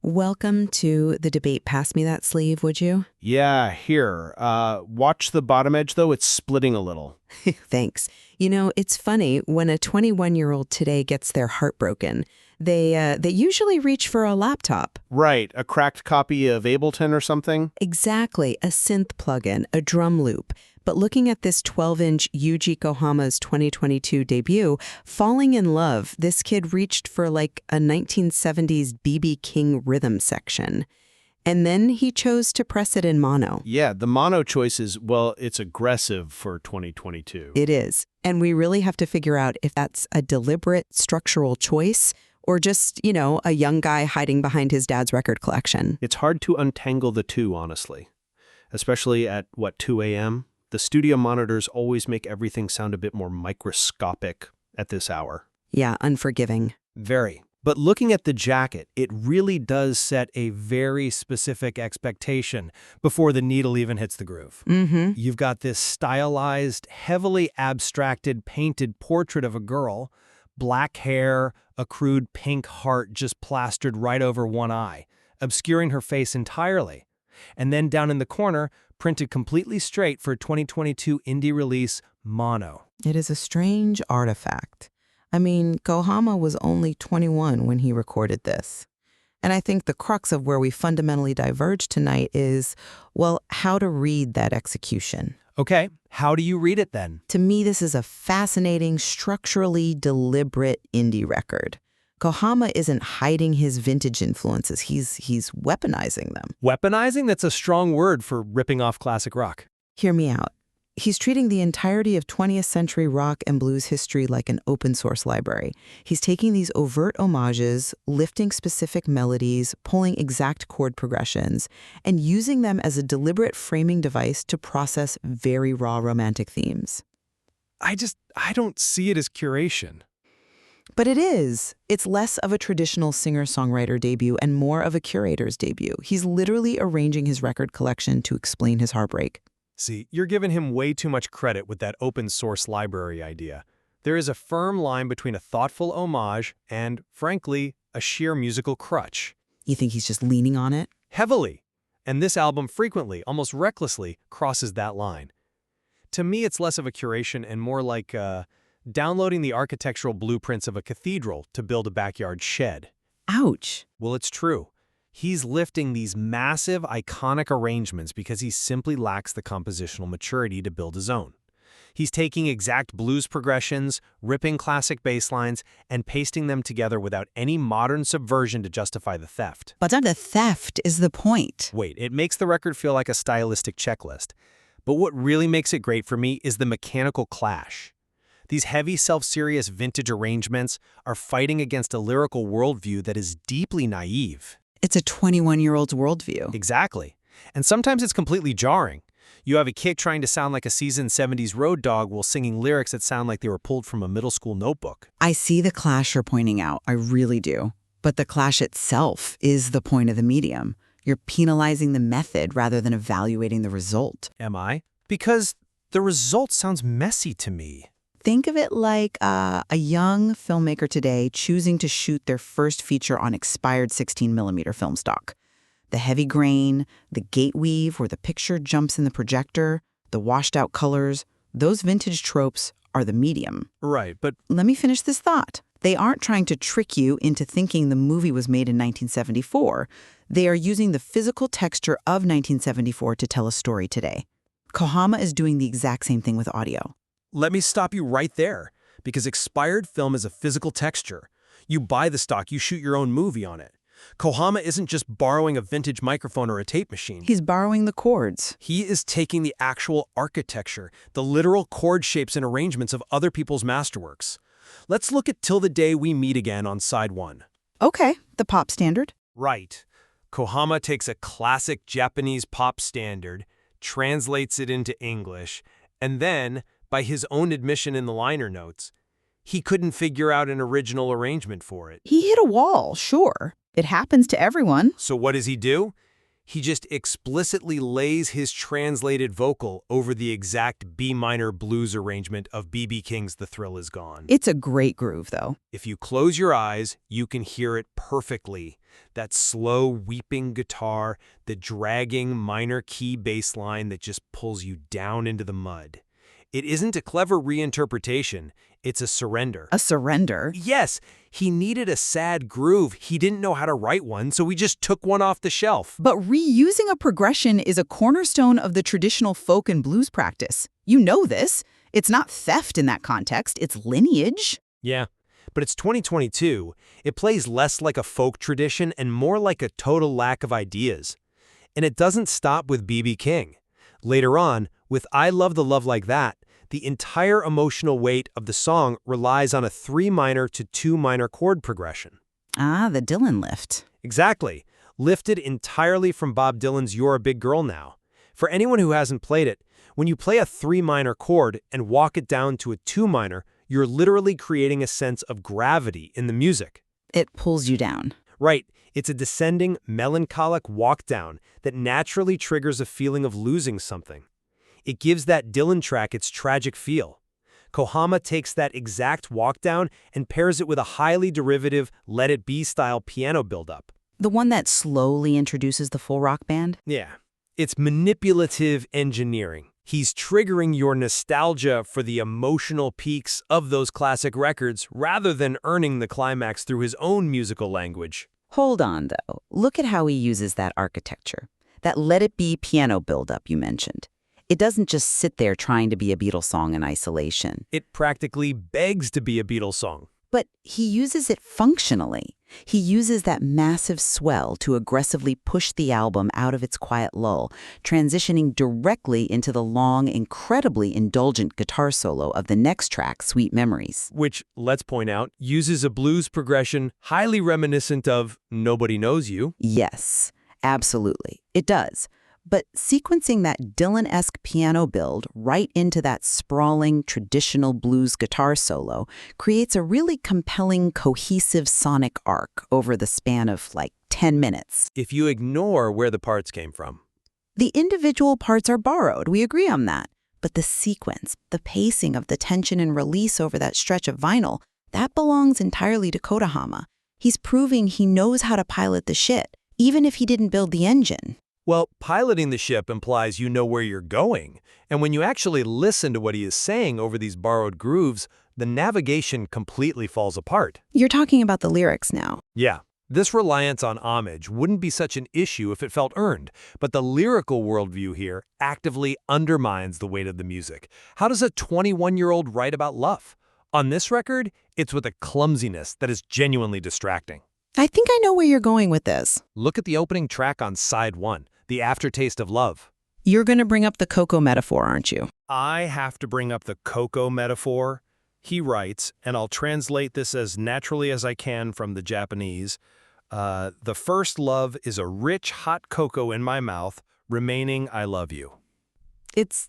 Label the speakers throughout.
Speaker 1: Welcome to the debate. Pass me that sleeve, would you?
Speaker 2: Yeah, here. Watch the bottom edge, though. It's splitting a little.
Speaker 1: Thanks. It's funny, when a 21-year-old today gets their heart broken, they usually reach for a laptop.
Speaker 2: Right, a cracked copy of Ableton or something?
Speaker 1: Exactly, a synth plugin, a drum loop. But looking at this 12-inch Yuji Kohama's 2022 debut, falling in love, this kid reached for like a 1970s B.B. King rhythm section. And then he chose to press it in mono.
Speaker 2: Yeah, the mono choice is, well, it's aggressive for 2022.
Speaker 1: It is. And we really have to figure out if that's a deliberate structural choice or just, a young guy hiding behind his dad's record collection.
Speaker 2: It's hard to untangle the two, honestly. Especially at, 2 a.m.? The studio monitors always make everything sound a bit more microscopic at this hour.
Speaker 1: Yeah, unforgiving.
Speaker 3: Very. But looking at the jacket, it really does set a very specific expectation before the needle even hits the groove.
Speaker 1: Mm-hmm.
Speaker 3: You've got this stylized, heavily abstracted, painted portrait of a girl, black hair, a crude pink heart just plastered right over one eye, obscuring her face entirely. And then down in the corner, printed completely straight for 2022 indie release, Mono.
Speaker 1: It is a strange artifact. I mean, Kohama was only 21 when he recorded this. And I think the crux of where we fundamentally diverge tonight is, how to read that execution.
Speaker 3: Okay, how do you read it then?
Speaker 1: To me, this is a fascinating, structurally deliberate indie record. Kohama isn't hiding his vintage influences, he's weaponizing them.
Speaker 3: Weaponizing? That's a strong word for ripping off classic rock.
Speaker 1: Hear me out. He's treating the entirety of 20th century rock and blues history like an open source library. He's taking these overt homages, lifting specific melodies, pulling exact chord progressions, and using them as a deliberate framing device to process very raw romantic themes.
Speaker 3: I don't see it as curation.
Speaker 1: But it is. It's less of a traditional singer-songwriter debut and more of a curator's debut. He's literally arranging his record collection to explain his heartbreak.
Speaker 3: See, you're giving him way too much credit with that open source library idea. There is a firm line between a thoughtful homage and, frankly, a sheer musical crutch.
Speaker 1: You think he's just leaning on it?
Speaker 3: Heavily. And this album frequently, almost recklessly, crosses that line. To me, it's less of a curation and more like downloading the architectural blueprints of a cathedral to build a backyard shed.
Speaker 1: Ouch.
Speaker 3: Well, it's true. He's lifting these massive, iconic arrangements because he simply lacks the compositional maturity to build his own. He's taking exact blues progressions, ripping classic bass lines, and pasting them together without any modern subversion to justify the theft.
Speaker 4: But the theft is the point.
Speaker 3: Wait, it makes the record feel like a stylistic checklist. But what really makes it great for me is the mechanical clash. These heavy, self-serious vintage arrangements are fighting against a lyrical worldview that is deeply naive.
Speaker 4: It's a 21-year-old's worldview.
Speaker 3: Exactly. And sometimes it's completely jarring. You have a kid trying to sound like a seasoned 70s road dog while singing lyrics that sound like they were pulled from a middle school notebook.
Speaker 4: I see the clash you're pointing out. I really do. But the clash itself is the point of the medium. You're penalizing the method rather than evaluating the result.
Speaker 3: Am I? Because the result sounds messy to me.
Speaker 4: Think of it like a young filmmaker today choosing to shoot their first feature on expired 16mm film stock. The heavy grain, the gate weave where the picture jumps in the projector, the washed-out colors, those vintage tropes are the medium.
Speaker 3: Right, but
Speaker 4: Let me finish this thought. They aren't trying to trick you into thinking the movie was made in 1974. They are using the physical texture of 1974 to tell a story today. Kohama is doing the exact same thing with audio.
Speaker 3: let me stop you right there, because expired film is a physical texture. You buy the stock, you shoot your own movie on it. Kohama isn't just borrowing a vintage microphone or a tape machine.
Speaker 4: He's borrowing the chords.
Speaker 3: He is taking the actual architecture, the literal chord shapes and arrangements of other people's masterworks. Let's look at Till the Day We Meet Again on side 1.
Speaker 4: Okay, the pop standard.
Speaker 3: Right. Kohama takes a classic Japanese pop standard, translates it into English, and then, by his own admission in the liner notes, he couldn't figure out an original arrangement for it.
Speaker 4: He hit a wall, sure. It happens to everyone.
Speaker 3: So what does he do? He just explicitly lays his translated vocal over the exact B minor blues arrangement of B.B. King's The Thrill Is Gone.
Speaker 4: It's a great groove, though.
Speaker 3: If you close your eyes, you can hear it perfectly. That slow, weeping guitar, the dragging minor key bass line that just pulls you down into the mud. It isn't a clever reinterpretation, it's a surrender.
Speaker 4: A surrender?
Speaker 3: Yes, he needed a sad groove. He didn't know how to write one, so he just took one off the shelf.
Speaker 4: But reusing a progression is a cornerstone of the traditional folk and blues practice. You know this. It's not theft in that context, it's lineage.
Speaker 3: Yeah, but it's 2022. It plays less like a folk tradition and more like a total lack of ideas. And it doesn't stop with B.B. King. Later on, with I Love the Love Like That, the entire emotional weight of the song relies on a 3 minor to 2 minor chord progression.
Speaker 4: Ah, the Dylan lift.
Speaker 3: Exactly, lifted entirely from Bob Dylan's You're a Big Girl Now. For anyone who hasn't played it, when you play a 3 minor chord and walk it down to a 2 minor, you're literally creating a sense of gravity in the music.
Speaker 4: It pulls you down.
Speaker 3: Right, it's a descending, melancholic walk down that naturally triggers a feeling of losing something. It gives that Dylan track its tragic feel. Kohama takes that exact walk down and pairs it with a highly derivative Let It Be style piano buildup.
Speaker 4: The one that slowly introduces the full rock band?
Speaker 3: Yeah, it's manipulative engineering. He's triggering your nostalgia for the emotional peaks of those classic records rather than earning the climax through his own musical language.
Speaker 4: Hold on, though. Look at how he uses that architecture. That Let It Be piano buildup you mentioned. It doesn't just sit there trying to be a Beatles song in isolation.
Speaker 3: It practically begs to be a Beatles song.
Speaker 4: But he uses it functionally. He uses that massive swell to aggressively push the album out of its quiet lull, transitioning directly into the long, incredibly indulgent guitar solo of the next track, Sweet Memories.
Speaker 3: Which, let's point out, uses a blues progression highly reminiscent of Nobody Knows You.
Speaker 4: Yes, absolutely. It does. But sequencing that Dylan-esque piano build right into that sprawling, traditional blues guitar solo creates a really compelling, cohesive sonic arc over the span of, 10 minutes.
Speaker 3: If you ignore where the parts came from.
Speaker 4: The individual parts are borrowed, we agree on that. But the sequence, the pacing of the tension and release over that stretch of vinyl, that belongs entirely to Kodahama. He's proving he knows how to pilot the shit, even if he didn't build the engine.
Speaker 3: Well, piloting the ship implies you know where you're going, and when you actually listen to what he is saying over these borrowed grooves, the navigation completely falls apart.
Speaker 4: You're talking about the lyrics now.
Speaker 3: Yeah, this reliance on homage wouldn't be such an issue if it felt earned, but the lyrical worldview here actively undermines the weight of the music. How does a 21-year-old write about love? On this record, it's with a clumsiness that is genuinely distracting.
Speaker 4: I think I know where you're going with this.
Speaker 3: Look at the opening track on side 1. The Aftertaste of Love.
Speaker 4: You're going to bring up the cocoa metaphor, aren't you?
Speaker 2: I have to bring up the cocoa metaphor. He writes, and I'll translate this as naturally as I can from the Japanese, the first love is a rich, hot cocoa in my mouth, remaining I love you.
Speaker 4: It's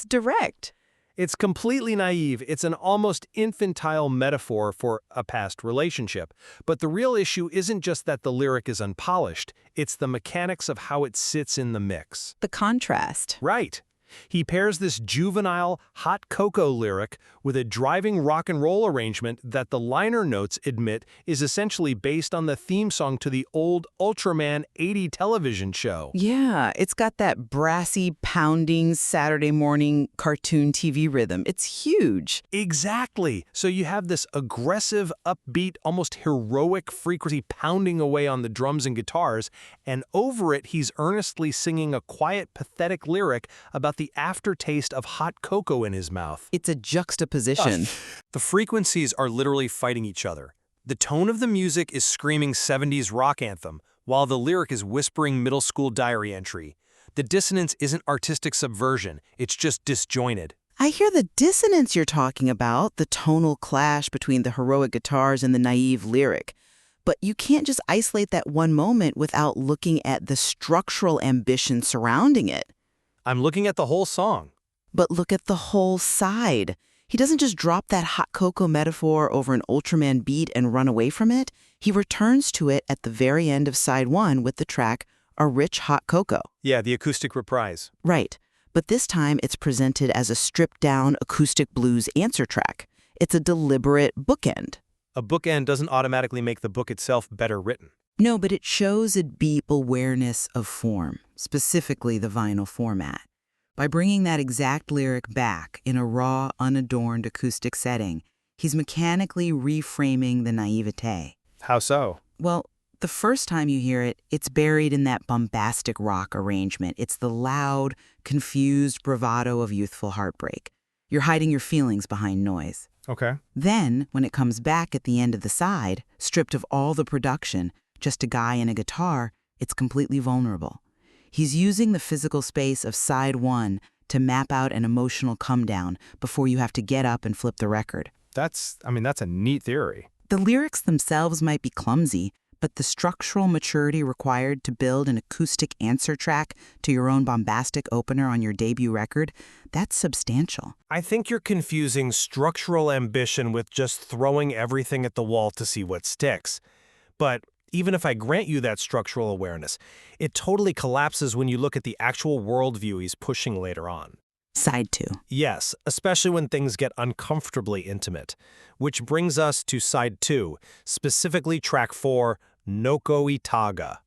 Speaker 4: direct.
Speaker 2: It's completely naive. It's an almost infantile metaphor for a past relationship. But the real issue isn't just that the lyric is unpolished. It's the mechanics of how it sits in the mix.
Speaker 4: The contrast.
Speaker 2: Right. He pairs this juvenile, hot cocoa lyric with a driving rock and roll arrangement that the liner notes admit is essentially based on the theme song to the old Ultraman 80 television show.
Speaker 4: Yeah, it's got that brassy, pounding Saturday morning cartoon TV rhythm. It's huge.
Speaker 2: Exactly. So you have this aggressive, upbeat, almost heroic frequency pounding away on the drums and guitars, and over it he's earnestly singing a quiet, pathetic lyric about the aftertaste of hot cocoa in his mouth.
Speaker 4: It's a juxtaposition.
Speaker 3: The frequencies are literally fighting each other. The tone of the music is screaming 70s rock anthem, while the lyric is whispering middle school diary entry. The dissonance isn't artistic subversion, it's just disjointed.
Speaker 4: I hear the dissonance you're talking about, the tonal clash between the heroic guitars and the naive lyric. But you can't just isolate that one moment without looking at the structural ambition surrounding it.
Speaker 3: I'm looking at the whole song.
Speaker 4: But look at the whole side. He doesn't just drop that hot cocoa metaphor over an Ultraman beat and run away from it. He returns to it at the very end of side 1 with the track a rich hot cocoa.
Speaker 2: Yeah, the acoustic reprise.
Speaker 4: Right. But this time it's presented as a stripped-down acoustic blues answer track. It's a deliberate bookend.
Speaker 2: A bookend doesn't automatically make the book itself better written.
Speaker 4: No, but it shows a deep awareness of form, specifically the vinyl format. By bringing that exact lyric back in a raw, unadorned acoustic setting, he's mechanically reframing the naivete.
Speaker 2: How so?
Speaker 4: Well, the first time you hear it, it's buried in that bombastic rock arrangement. It's the loud, confused bravado of youthful heartbreak. You're hiding your feelings behind noise.
Speaker 2: Okay.
Speaker 4: Then, when it comes back at the end of the side, stripped of all the production, just a guy and a guitar, it's completely vulnerable. He's using the physical space of side one to map out an emotional come-down before you have to get up and flip the record.
Speaker 2: That's a neat theory.
Speaker 4: The lyrics themselves might be clumsy, but the structural maturity required to build an acoustic answer track to your own bombastic opener on your debut record, that's substantial.
Speaker 2: I think you're confusing structural ambition with just throwing everything at the wall to see what sticks. But even if I grant you that structural awareness, it totally collapses when you look at the actual worldview he's pushing later on.
Speaker 4: Side two.
Speaker 2: Yes, especially when things get uncomfortably intimate. Which brings us to side two, specifically track 4, Noko-Itaga.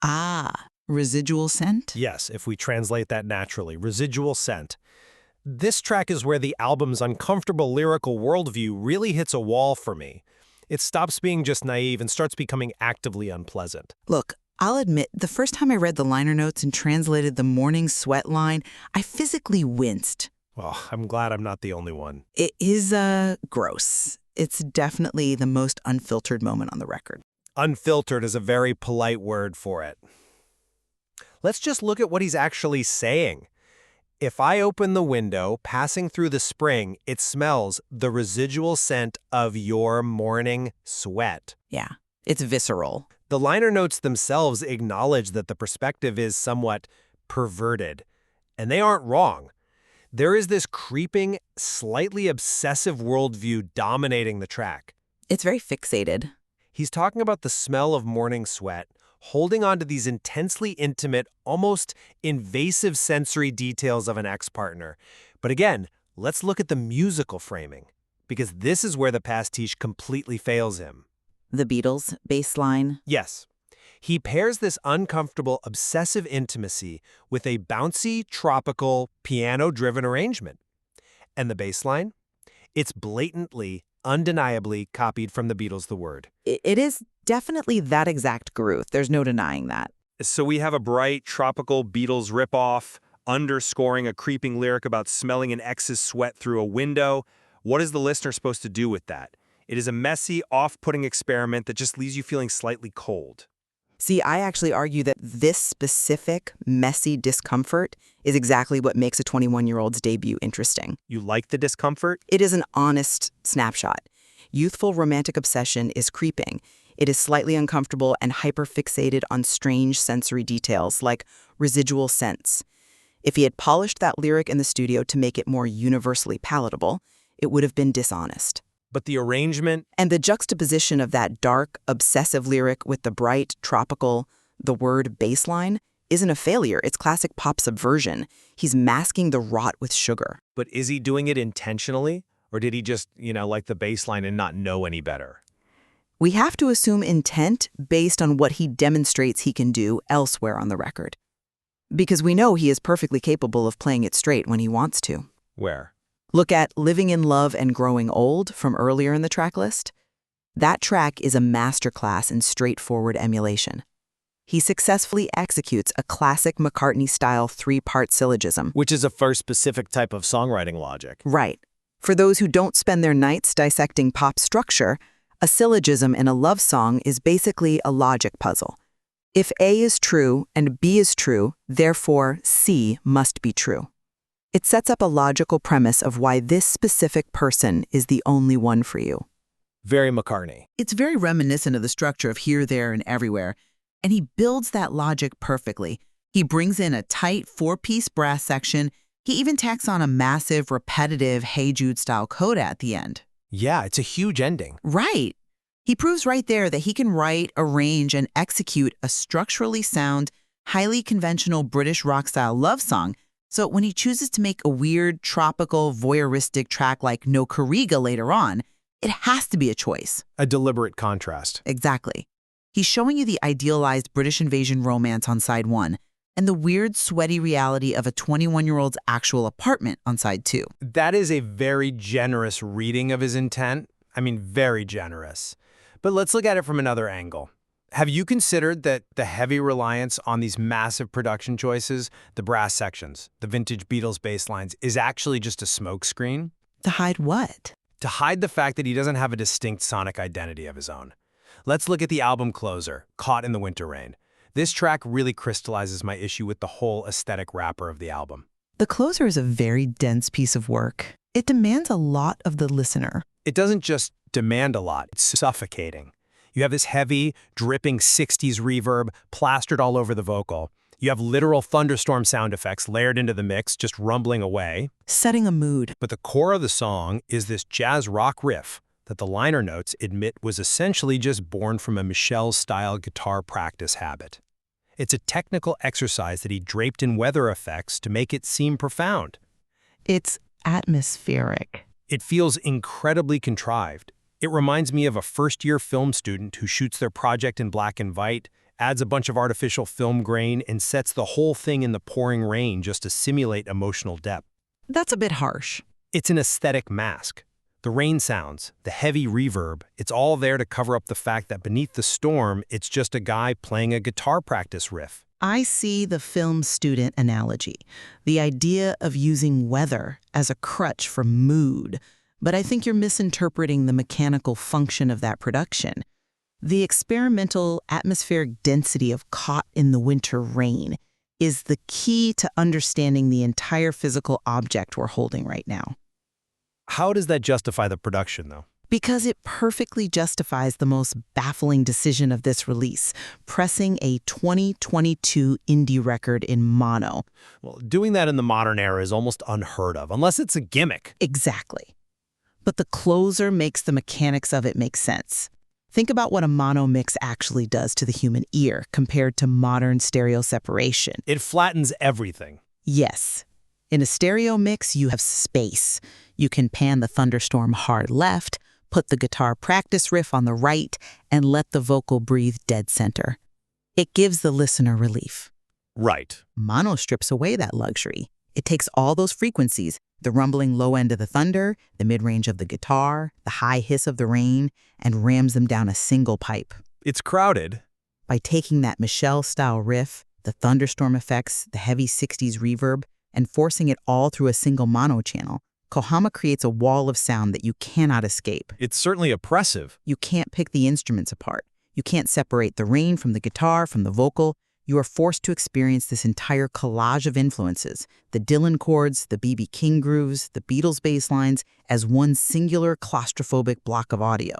Speaker 4: Ah, residual scent?
Speaker 2: Yes, if we translate that naturally, residual scent. This track is where the album's uncomfortable lyrical worldview really hits a wall for me. It stops being just naive and starts becoming actively unpleasant.
Speaker 4: Look, I'll admit, the first time I read the liner notes and translated the morning sweat line, I physically winced.
Speaker 2: Well, I'm glad I'm not the only one.
Speaker 4: It is, gross. It's definitely the most unfiltered moment on the record.
Speaker 2: Unfiltered is a very polite word for it. Let's just look at what he's actually saying. If I open the window, passing through the spring, it smells the residual scent of your morning sweat.
Speaker 4: Yeah, it's visceral.
Speaker 2: The liner notes themselves acknowledge that the perspective is somewhat perverted. And they aren't wrong. There is this creeping, slightly obsessive worldview dominating the track.
Speaker 4: It's very fixated.
Speaker 2: He's talking about the smell of morning sweat, holding on to these intensely intimate, almost invasive sensory details of an ex-partner. But again, let's look at the musical framing, because this is where the pastiche completely fails him.
Speaker 4: The Beatles, bass line.
Speaker 2: Yes. He pairs this uncomfortable, obsessive intimacy with a bouncy, tropical, piano-driven arrangement. And the bass line? It's blatantly, undeniably copied from the Beatles' The Word.
Speaker 4: It is definitely that exact groove. There's no denying that.
Speaker 2: So we have a bright, tropical Beatles ripoff, underscoring a creeping lyric about smelling an ex's sweat through a window. What is the listener supposed to do with that? It is a messy, off-putting experiment that just leaves you feeling slightly cold.
Speaker 4: See, I actually argue that this specific, messy discomfort is exactly what makes a 21-year-old's debut interesting.
Speaker 2: You like the discomfort?
Speaker 4: It is an honest snapshot. Youthful romantic obsession is creeping. It is slightly uncomfortable and hyper-fixated on strange sensory details like residual scents. If he had polished that lyric in the studio to make it more universally palatable, it would have been dishonest.
Speaker 2: But the arrangement...
Speaker 4: And the juxtaposition of that dark, obsessive lyric with the bright, tropical, the word bass line isn't a failure. It's classic pop subversion. He's masking the rot with sugar.
Speaker 2: But is he doing it intentionally? Or did he just, like the bass line and not know any better?
Speaker 4: We have to assume intent based on what he demonstrates he can do elsewhere on the record. Because we know he is perfectly capable of playing it straight when he wants to.
Speaker 2: Where?
Speaker 4: Look at Living in Love and Growing Old from earlier in the track list. That track is a masterclass in straightforward emulation. He successfully executes a classic McCartney-style 3-part syllogism.
Speaker 2: Which is a first specific type of songwriting logic.
Speaker 4: Right. For those who don't spend their nights dissecting pop structure, a syllogism in a love song is basically a logic puzzle. If A is true and B is true, therefore C must be true. It sets up a logical premise of why this specific person is the only one for you.
Speaker 2: Very McCartney.
Speaker 4: It's very reminiscent of the structure of Here, There, and Everywhere, and he builds that logic perfectly. He brings in a tight 4-piece brass section. He even tacks on a massive, repetitive Hey Jude-style coda at the end.
Speaker 2: Yeah, it's a huge ending.
Speaker 4: Right. He proves right there that he can write, arrange, and execute a structurally sound, highly conventional British rock-style love song. So when he chooses to make a weird, tropical, voyeuristic track like No Kariga later on, it has to be a choice.
Speaker 2: A deliberate contrast.
Speaker 4: Exactly. He's showing you the idealized British invasion romance on side 1 and the weird, sweaty reality of a 21-year-old's actual apartment on side 2.
Speaker 3: That is a very generous reading of his intent. I mean, very generous. But let's look at it from another angle. Have you considered that the heavy reliance on these massive production choices, the brass sections, the vintage Beatles bass lines, is actually just a smokescreen?
Speaker 4: To hide what?
Speaker 3: To hide the fact that he doesn't have a distinct sonic identity of his own. Let's look at the album closer, Caught in the Winter Rain. This track really crystallizes my issue with the whole aesthetic wrapper of the album.
Speaker 1: The closer is a very dense piece of work. It demands a lot of the listener.
Speaker 3: It doesn't just demand a lot, it's suffocating. You have this heavy, dripping 60s reverb plastered all over the vocal. You have literal thunderstorm sound effects layered into the mix, just rumbling away.
Speaker 1: Setting a mood.
Speaker 3: But the core of the song is this jazz rock riff that the liner notes admit was essentially just born from a Michel-style guitar practice habit. It's a technical exercise that he draped in weather effects to make it seem profound.
Speaker 1: It's atmospheric.
Speaker 3: It feels incredibly contrived. It reminds me of a first-year film student who shoots their project in black and white, adds a bunch of artificial film grain, and sets the whole thing in the pouring rain just to simulate emotional depth.
Speaker 1: That's a bit harsh.
Speaker 3: It's an aesthetic mask. The rain sounds, the heavy reverb, it's all there to cover up the fact that beneath the storm, it's just a guy playing a guitar practice riff.
Speaker 1: I see the film student analogy, the idea of using weather as a crutch for mood. But I think you're misinterpreting the mechanical function of that production. The experimental atmospheric density of Caught in the Winter Rain is the key to understanding the entire physical object we're holding right now.
Speaker 3: How does that justify the production, though?
Speaker 1: Because it perfectly justifies the most baffling decision of this release, pressing a 2022 indie record in mono.
Speaker 3: Well, doing that in the modern era is almost unheard of, unless it's a gimmick.
Speaker 1: Exactly. But the closer makes the mechanics of it make sense. Think about what a mono mix actually does to the human ear compared to modern stereo separation.
Speaker 3: It flattens everything.
Speaker 1: Yes. In a stereo mix, you have space. You can pan the thunderstorm hard left, put the guitar practice riff on the right, and let the vocal breathe dead center. It gives the listener relief.
Speaker 3: Right.
Speaker 1: Mono strips away that luxury. It takes all those frequencies, the rumbling low end of the thunder, the mid-range of the guitar, the high hiss of the rain, and rams them down a single pipe.
Speaker 3: It's crowded.
Speaker 1: By taking that Michel-style riff, the thunderstorm effects, the heavy 60s reverb, and forcing it all through a single mono channel, Kohama creates a wall of sound that you cannot escape.
Speaker 3: It's certainly oppressive.
Speaker 1: You can't pick the instruments apart. You can't separate the rain from the guitar, from the vocal. You are forced to experience this entire collage of influences, the Dylan chords, the B.B. King grooves, the Beatles bass lines, as one singular claustrophobic block of audio.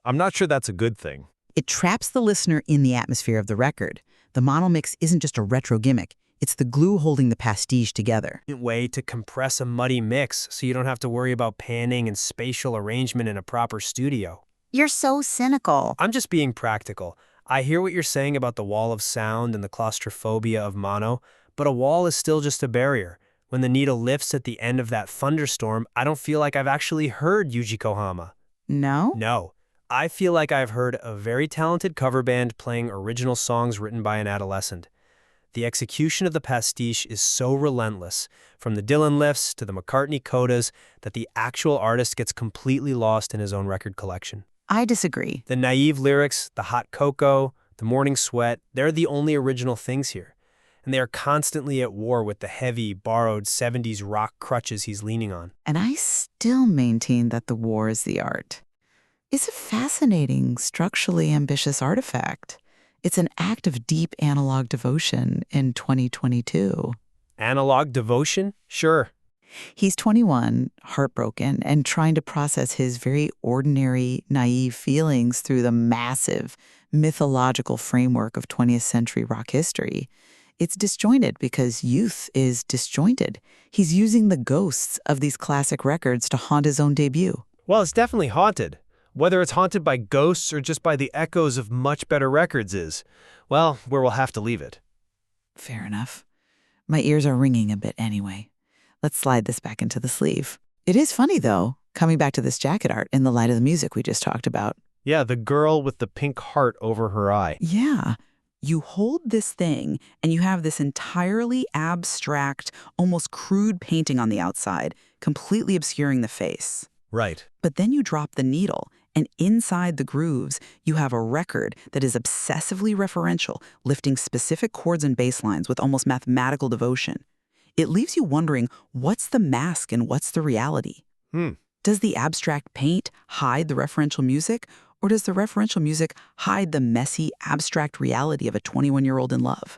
Speaker 3: I'm not sure that's a good thing.
Speaker 1: It traps the listener in the atmosphere of the record. The mono mix isn't just a retro gimmick. It's the glue holding the pastiche together.
Speaker 5: Way to compress a muddy mix so you don't have to worry about panning and spatial arrangement in a proper studio.
Speaker 6: You're so cynical.
Speaker 5: I'm just being practical. I hear what you're saying about the wall of sound and the claustrophobia of mono, but a wall is still just a barrier. When the needle lifts at the end of that thunderstorm, I don't feel like I've actually heard Yuji Kohama.
Speaker 1: No?
Speaker 5: No. I feel like I've heard a very talented cover band playing original songs written by an adolescent. The execution of the pastiche is so relentless, from the Dylan lifts to the McCartney codas, that the actual artist gets completely lost in his own record collection.
Speaker 1: I disagree.
Speaker 5: The naive lyrics, the hot cocoa, the morning sweat, they're the only original things here. And they are constantly at war with the heavy, borrowed 70s rock crutches he's leaning on.
Speaker 1: And I still maintain that the war is the art. It's a fascinating, structurally ambitious artifact. It's an act of deep analog devotion in 2022.
Speaker 5: Analog devotion? Sure.
Speaker 1: He's 21, heartbroken, and trying to process his very ordinary, naive feelings through the massive, mythological framework of 20th century rock history. It's disjointed because youth is disjointed. He's using the ghosts of these classic records to haunt his own debut.
Speaker 5: Well, it's definitely haunted. Whether it's haunted by ghosts or just by the echoes of much better records is, well, where we'll have to leave it.
Speaker 4: Fair enough. My ears are ringing a bit anyway. Let's slide this back into the sleeve. It is funny, though, coming back to this jacket art in the light of the music we just talked about.
Speaker 5: Yeah, the girl with the pink heart over her eye.
Speaker 4: Yeah. You hold this thing, and you have this entirely abstract, almost crude painting on the outside, completely obscuring the face.
Speaker 5: Right.
Speaker 4: But then you drop the needle, and inside the grooves, you have a record that is obsessively referential, lifting specific chords and bass lines with almost mathematical devotion. It leaves you wondering, what's the mask and what's the reality? Does the abstract paint hide the referential music, or does the referential music hide the messy, abstract reality of a 21-year-old in love?